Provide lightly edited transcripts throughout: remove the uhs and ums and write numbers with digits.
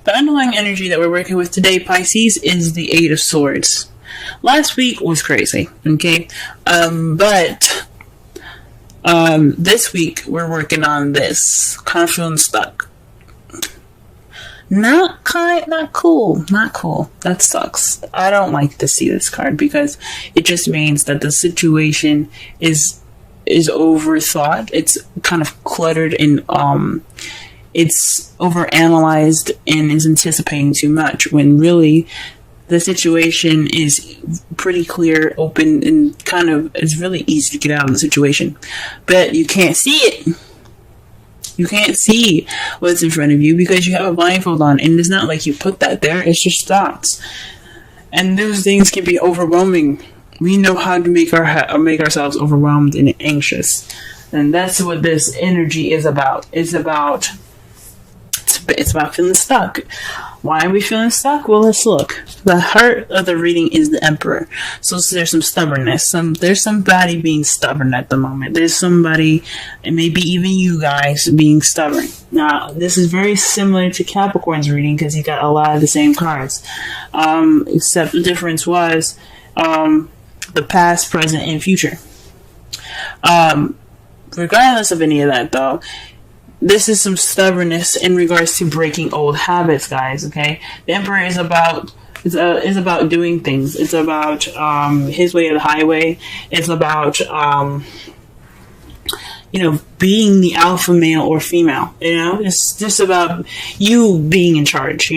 The underlying energy that we're working with today, Pisces, is the Eight of Swords. Last week was crazy, okay? But this week we're working on this. Kind of feeling stuck. Not cool. That sucks. I don't like to see this card because it just means that the situation is overthought. It's kind of cluttered and it's overanalyzed and is anticipating too much when really the situation is pretty clear, open, and kind of it's really easy to get out of the situation. But you can't see it. You can't see what's in front of you because you have a blindfold on, and it's not like you put that there, it's just thoughts. And those things can be overwhelming. We know how to make ourselves overwhelmed and anxious. And that's what this energy is about. It's about feeling stuck. Why are we feeling stuck? Well, let's look. The heart of the reading is the Emperor. So there's some stubbornness. There's somebody being stubborn at the moment. There's somebody, and maybe even you guys, being stubborn. Now, this is very similar to Capricorn's reading because he got a lot of the same cards. Except the difference was the past, present, and future. Regardless of any of that, though, this is some stubbornness in regards to breaking old habits, guys. Okay, the Emperor is about doing things. It's about his way or the highway. It's about being the alpha male or female. It's just about you being in charge.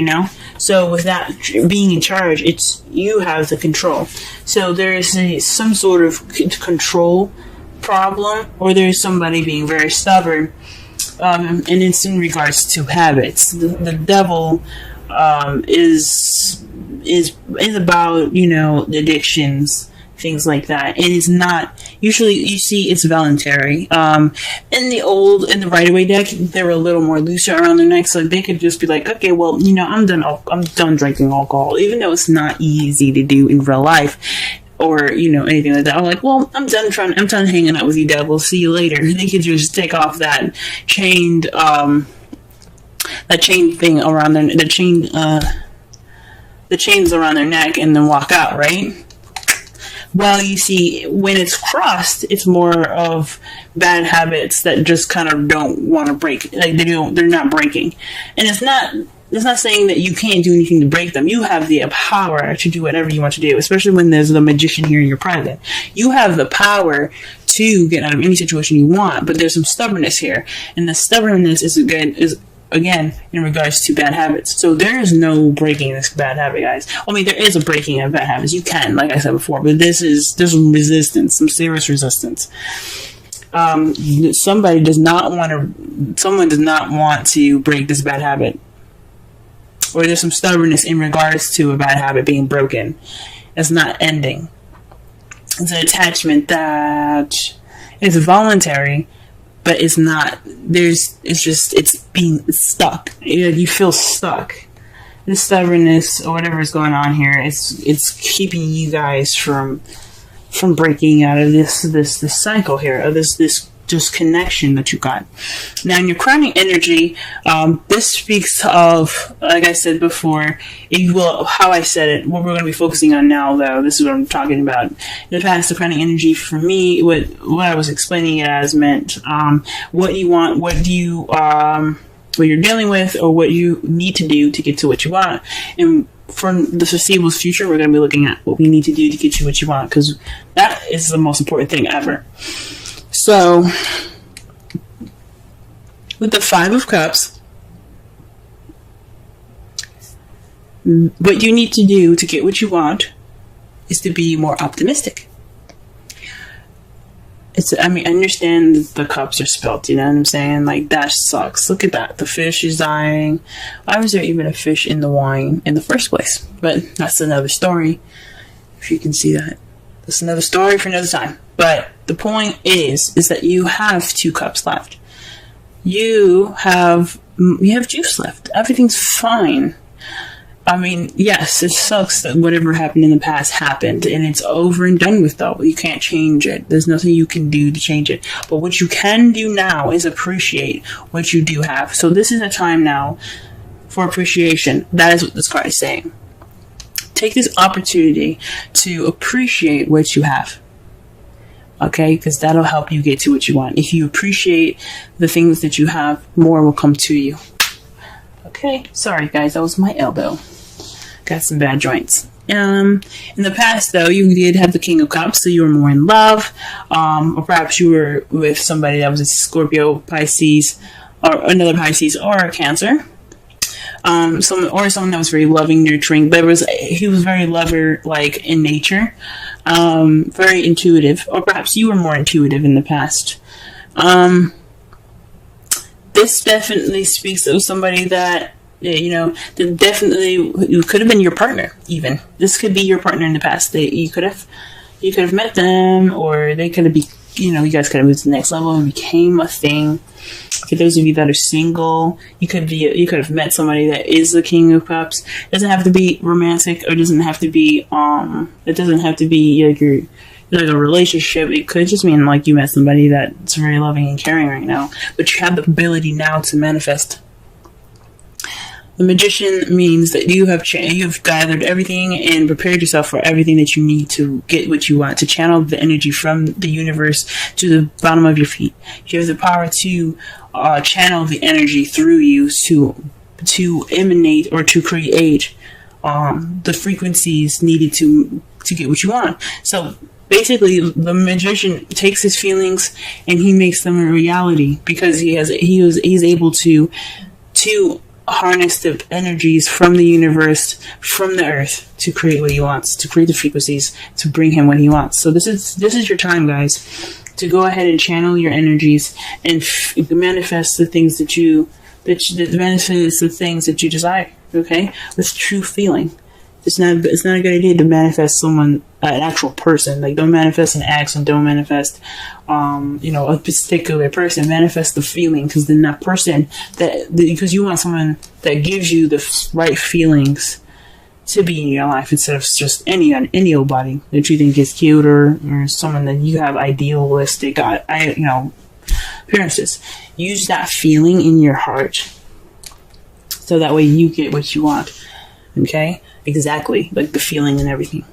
So with that being in charge, it's you have the control. So there is some sort of control problem, or there's somebody being very stubborn. And it's in regards to habits. The devil is about addictions, things like that, and it's not usually. You see, it's voluntary. In the Rider-Waite deck, they were a little more looser around their neck, so they could just be like, okay, well, I'm done drinking alcohol, even though it's not easy to do in real life. Or, anything like that. I'm like, well, I'm done hanging out with you, devil. See you later. They could just take off that chain thing around the chains around their neck and then walk out, right? Well, you see, when it's crossed, it's more of bad habits that just kind of don't want to break. Like, they're not breaking. And it's not saying that you can't do anything to break them. You have the power to do whatever you want to do, especially when there's the magician here in your present. You have the power to get out of any situation you want, but there's some stubbornness here. And the stubbornness is again in regards to bad habits. So there is no breaking this bad habit, guys. I mean, there is a breaking of bad habits. You can, like I said before, but there's some resistance, some serious resistance. Someone does not want to break this bad habit. Or there's some stubbornness in regards to a bad habit being broken. It's not ending. It's an attachment that is voluntary, but it's not. It's being stuck. You feel stuck. This stubbornness or whatever is going on here, it's keeping you guys from breaking out of this cycle here, of this just connection that you got. Now, in your crowning energy, this speaks of, like I said before, how I said it, what we're going to be focusing on now, though, this is what I'm talking about. In the past, the crowning energy for me, what I was explaining it as meant, what you want, what you're dealing with, or what you need to do to get to what you want. And for the foreseeable future, we're going to be looking at what we need to do to get you what you want, because that is the most important thing ever. So, with the Five of Cups, what you need to do to get what you want is to be more optimistic. I understand the cups are spilled, you know what I'm saying? Like, that sucks. Look at that. The fish is dying. Why was there even a fish in the wine in the first place? But that's another story, if you can see that. That's another story for another time. But the point is that you have 2 cups left. You have juice left. Everything's fine. I mean, yes, it sucks that whatever happened in the past happened, and it's over and done with, though. You can't change it. There's nothing you can do to change it. But what you can do now is appreciate what you do have. So this is a time now for appreciation. That is what this card is saying. Take this opportunity to appreciate what you have. Okay, because that'll help you get to what you want. If you appreciate the things that you have, more will come to you. Okay, sorry guys, that was my elbow. Got some bad joints. In the past, though, you did have the King of Cups, so you were more in love, or perhaps you were with somebody that was a Scorpio, Pisces, or another Pisces, or a Cancer. Someone that was very loving, nurturing, but he was very lover-like in nature, very intuitive, or perhaps you were more intuitive in the past. This definitely speaks of somebody that, that definitely you could have been your partner. Even this could be your partner in the past. You could have met them, or they could have been, you guys could have moved to the next level and became a thing. For those of you that are single, you could have met somebody that is the King of Cups. It doesn't have to be romantic, or doesn't have to be it doesn't have to be like a relationship. It could just mean like you met somebody that's very loving and caring right now, but you have the ability now to manifest. The Magician means that you've gathered everything and prepared yourself for everything that you need to get what you want, to channel the energy from the universe to the bottom of your feet. You have the power to channel the energy through you to emanate or to create the frequencies needed to get what you want. So basically, the Magician takes his feelings and he makes them a reality, because he's able to harness the energies from the universe, from the earth, to create what he wants, to create the frequencies, to bring him what he wants. So this is your time, guys, to go ahead and channel your energies and manifest the things that manifest the things that you desire. Okay, with true feeling. It's not a good idea to manifest an actual person. Like, don't manifest an ex, and don't manifest, a particular person. Manifest the feeling, because then that person because you want someone that gives you the right feelings to be in your life, instead of just any old body that you think is cute, or someone that you have idealistic, appearances. Use that feeling in your heart, so that way you get what you want. Okay? Exactly, like the feeling and everything.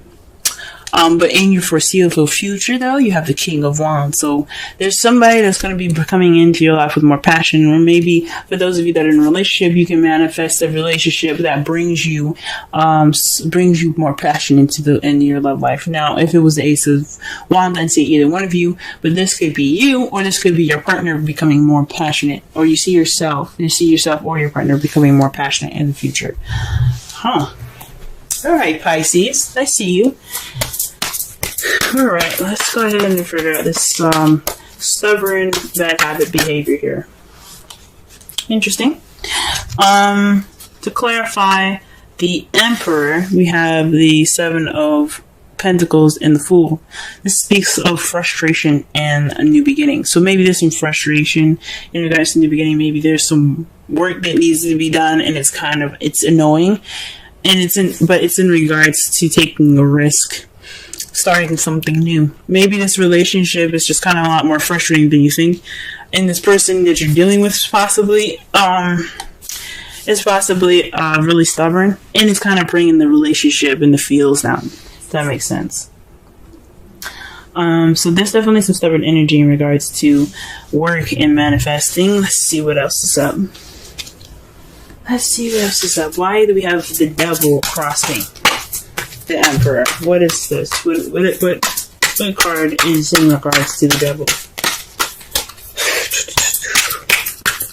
But in your foreseeable future, though, you have the King of Wands. So there's somebody that's going to be coming into your life with more passion, or maybe for those of you that are in a relationship, you can manifest a relationship that brings you more passion into your love life. Now, if it was the Ace of Wands, I'd say either one of you, but this could be you, or this could be your partner becoming more passionate, or you see yourself or your partner becoming more passionate in the future. Alright, Pisces, I see you. Alright, let's go ahead and figure out this stubborn bad habit behavior here. Interesting. To clarify, the Emperor, we have the Seven of Pentacles and the Fool. This speaks of frustration and a new beginning. So maybe there's some frustration in regards to new beginning. Maybe there's some work that needs to be done, and it's annoying. And it's in regards to taking a risk, starting something new. Maybe this relationship is just kind of a lot more frustrating than you think, and this person that you're dealing with is possibly really stubborn, and it's kind of bringing the relationship and the feels down. If that makes sense. So there's definitely some stubborn energy in regards to work and manifesting. Let's see what else is up. Why do we have the Devil crossing the Emperor? What is this? What card is in regards to the Devil?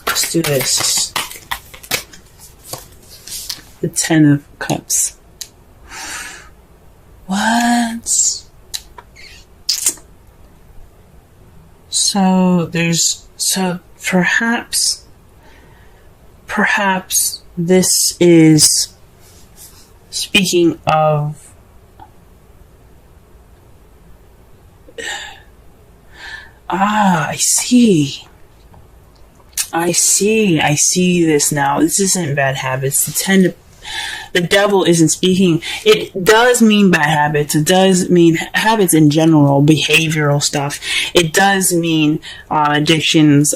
Let's do this. The Ten of Cups. What? So perhaps this is speaking of I see this now. This isn't bad habits. The Devil isn't speaking. It does mean bad habits. It does mean habits in general, behavioral stuff. It does mean addictions,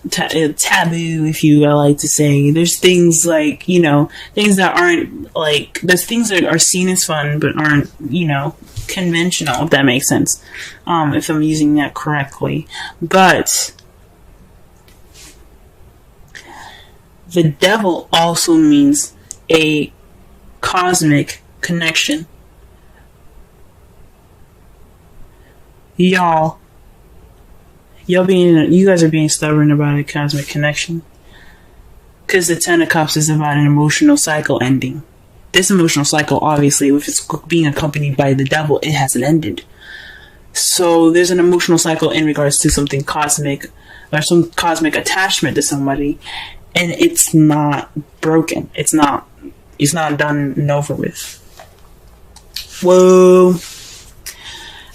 taboo, if you like to say. There's things like, you know, things that aren't like, there's things that are seen as fun but aren't, you know, conventional, if that makes sense, if I'm using that correctly. But the devil also means a cosmic connection. You guys are being stubborn about a cosmic connection. Because the Ten of Cups is about an emotional cycle ending. This emotional cycle, obviously, if it's being accompanied by the devil, it hasn't ended. So there's an emotional cycle in regards to something cosmic, or some cosmic attachment to somebody, and it's not broken. It's not done and over with. Whoa.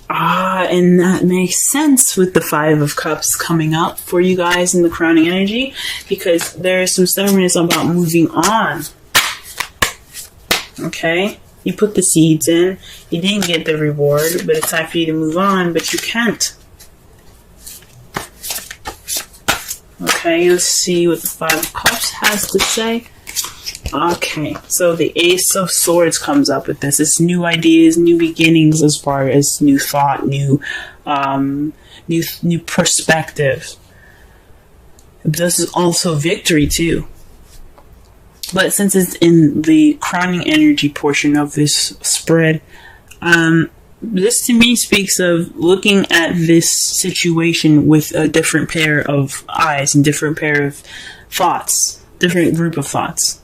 And that makes sense with the Five of Cups coming up for you guys in the crowning energy, because there is some stubbornness about moving on. Okay? You put the seeds in, you didn't get the reward, but it's time for you to move on, but you can't. Okay, let's see what the Five of Cups has to say. Okay, so the Ace of Swords comes up with this. It's new ideas, new beginnings, as far as new thought, new perspectives. This is also victory too. But since it's in the crowning energy portion of this spread, this to me speaks of looking at this situation with a different pair of eyes and different pair of thoughts, different group of thoughts.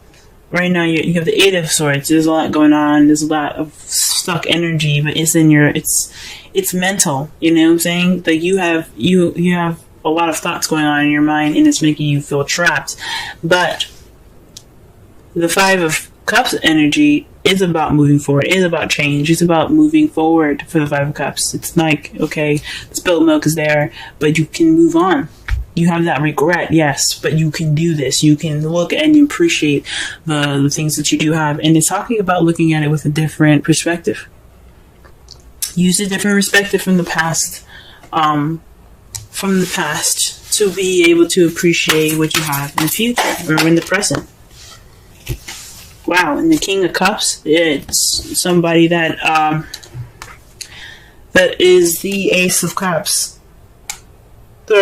Right now, you have the Eight of Swords. There's a lot going on. There's a lot of stuck energy, but it's mental. You know what I'm saying? Like you have a lot of thoughts going on in your mind, and it's making you feel trapped. But the Five of Cups energy is about moving forward. It is about change. It's about moving forward for the Five of Cups. It's like, okay, spilled milk is there, but you can move on. You have that regret, yes, but you can do this. You can look and appreciate the things that you do have. And it's talking about looking at it with a different perspective. Use a different perspective from the past, to be able to appreciate what you have in the future or in the present. Wow, and the King of Cups, it's somebody that is the Ace of Cups.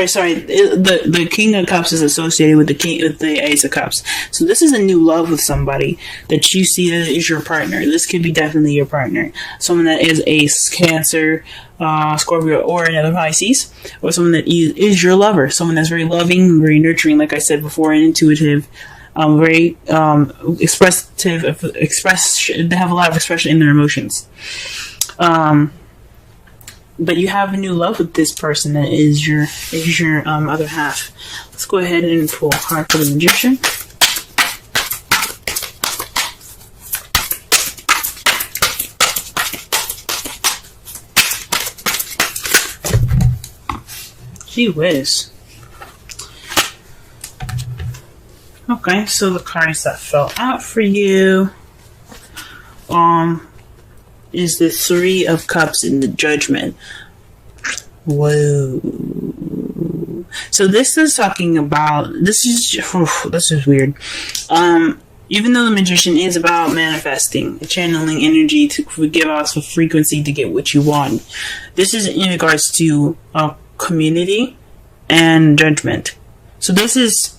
Sorry, the King of Cups is associated with the Ace of Cups. So this is a new love with somebody that you see that is your partner. This could be definitely your partner. Someone that is Ace, Cancer, Scorpio, or another Pisces, or someone that is your lover. Someone that's very loving, very nurturing, like I said before, and intuitive. Very expressive. They have a lot of expression in their emotions. But you have a new love with this person that is your other half. Let's go ahead and pull a card for the Magician. Gee whiz. Okay, so the cards that fell out for you is the Three of Cups in the Judgment. Whoa. So this is talking about, this is weird. Even though the Magician is about manifesting, channeling energy to give us a frequency to get what you want, this is in regards to community and judgment. So this is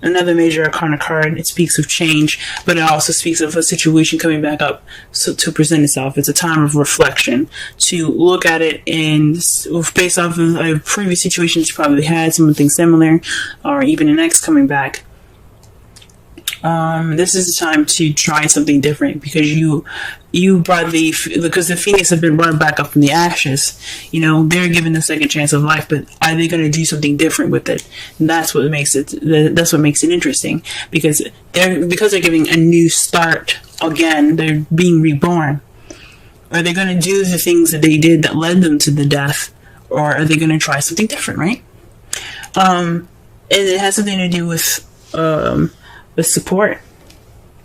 another major arcana card. It speaks of change, but it also speaks of a situation coming back up to present itself. It's a time of reflection, to look at it and based off of a previous situations you probably had, something similar, or even an ex coming back. This is the time to try something different, because you brought because the Phoenix have been brought back up from the ashes. You know, they're given a second chance of life, but are they going to do something different with it? And that's what makes it interesting, because they're giving a new start again. They're being reborn. Are they going to do the things that they did that led them to the death, or are they going to try something different? Right? And it has something to do with support.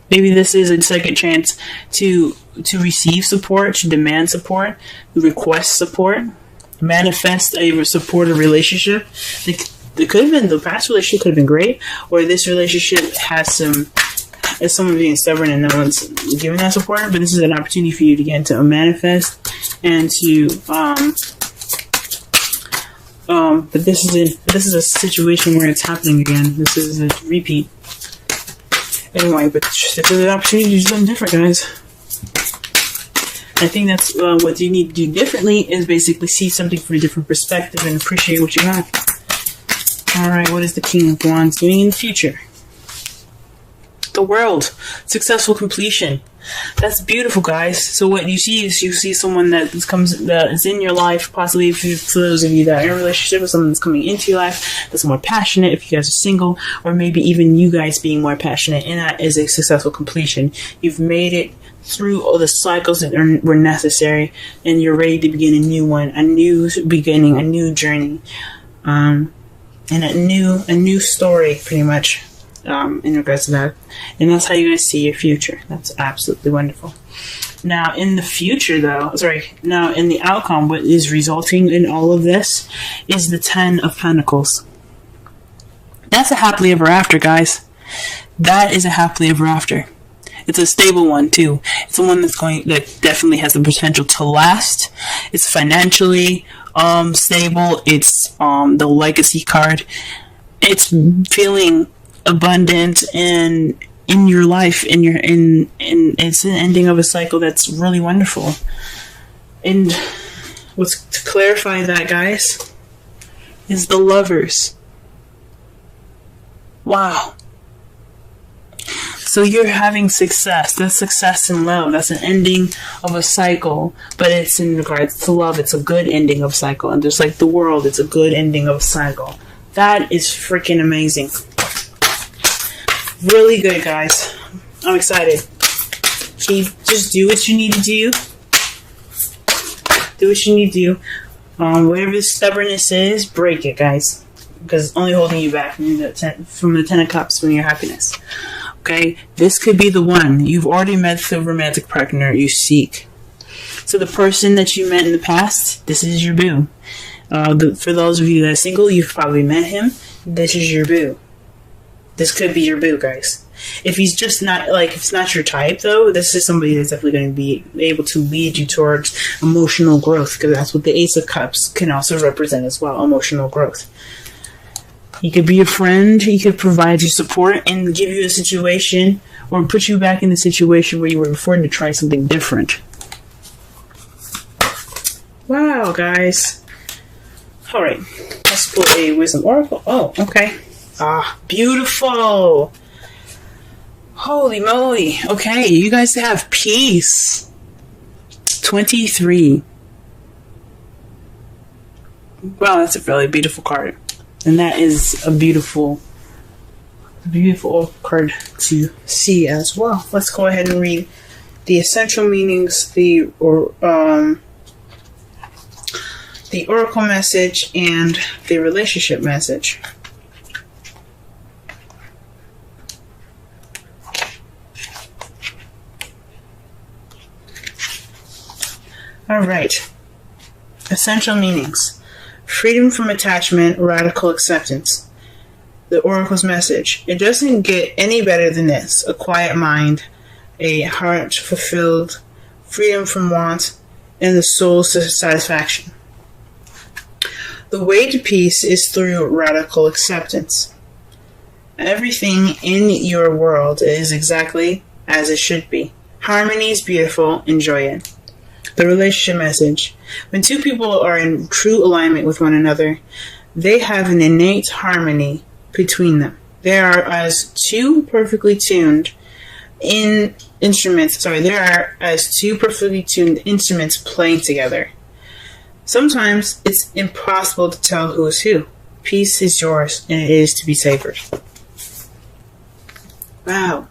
Maybe this is a second chance to receive support, to demand support, request support, manifest a supportive relationship. it could have been the past relationship could have been great, or this relationship has some, is someone being stubborn and no one's giving that support. But this is an opportunity for you to get into a manifest and to but this is a situation where it's happening again. This is a repeat. Anyway, but this is an opportunity to do something different, guys. I think that's what you need to do differently, is basically see something from a different perspective and appreciate what you have. Alright, what is the King of Wands doing in the future? The World. Successful completion. That's beautiful, guys. So what you see is, you see someone that is in your life, possibly for those of you that are in a relationship with someone that's coming into your life, that's more passionate if you guys are single, or maybe even you guys being more passionate, and that is a successful completion. You've made it through all the cycles that were necessary, and you're ready to begin a new one, a new beginning, a new journey, and a new story, pretty much. In regards to that, and that's how you guys see your future. That's absolutely wonderful. Now in the future though, now in the outcome, what is resulting in all of this is the 10 of Pentacles. That's a happily ever after, guys. That is a happily ever after. It's a stable one too. It's one that definitely has the potential to last. It's financially stable. It's the legacy card. It's feeling abundant and in your life, and it's an ending of a cycle that's really wonderful. And what's to clarify that, guys, is the Lovers. Wow. So you're having success. That's success in love. That's an ending of a cycle, but it's in regards to love. It's a good ending of a cycle, and just like the World, it's a good ending of a cycle. That is freaking amazing. Really good, guys. I'm excited. Just do what you need to do. Do what you need to do. Whatever the stubbornness is, break it, guys. Because it's only holding you back from the 10 of Cups, from your happiness. Okay? This could be the one. You've already met the romantic partner you seek. So the person that you met in the past, this is your boo. For those of you that are single, you've probably met him. This is your boo. This could be your boo, guys. If he's just not, if it's not your type, though, this is somebody that's definitely going to be able to lead you towards emotional growth, because that's what the Ace of Cups can also represent as well, emotional growth. He could be a friend, he could provide you support and give you a situation, or put you back in the situation where you were before to try something different. Wow, guys. Alright, let's pull a Wisdom Oracle. Oh, okay. Ah, beautiful. Holy moly. Okay, you guys have peace. 23. Wow, that's a really beautiful card. And that is a beautiful card to see as well. Let's go ahead and read the essential meanings, the oracle message, and the relationship message. Alright. Essential meanings. Freedom from attachment, radical acceptance. The Oracle's message. It doesn't get any better than this. A quiet mind, a heart fulfilled, freedom from want, and the soul's satisfaction. The way to peace is through radical acceptance. Everything in your world is exactly as it should be. Harmony is beautiful. Enjoy it. The relationship message. When two people are in true alignment with one another, they have an innate harmony between them. They are as two perfectly tuned instruments playing together. Sometimes it's impossible to tell who is who. Peace is yours, and it is to be savored. Wow.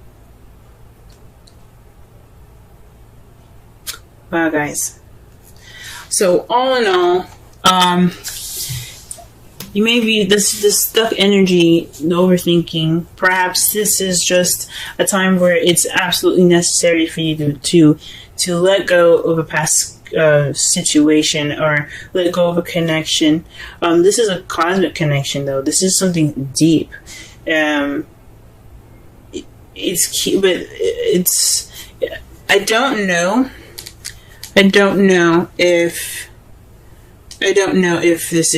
Wow, guys. So, all in all, you may be this stuck energy, the overthinking. Perhaps this is just a time where it's absolutely necessary for you to let go of a past situation or let go of a connection. This is a cosmic connection, though. This is something deep. It's cute, but it's. I don't know if this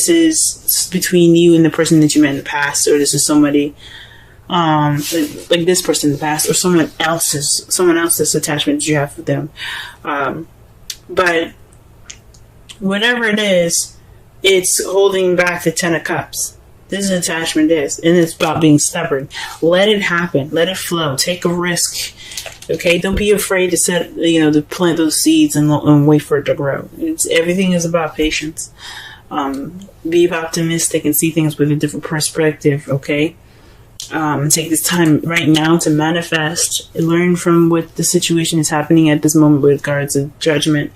is between you and the person that you met in the past, or this is somebody like this person in the past, or someone else's attachment that you have with them. But whatever it is, it's holding back the 10 of Cups. This is attachment is, and it's about being stubborn. Let it happen. Let it flow. Take a risk. Okay, don't be afraid to to plant those seeds and wait for it to grow. Everything is about patience. Be optimistic and see things with a different perspective. Okay, take this time right now to manifest. Learn from what the situation is happening at this moment with regards to judgment.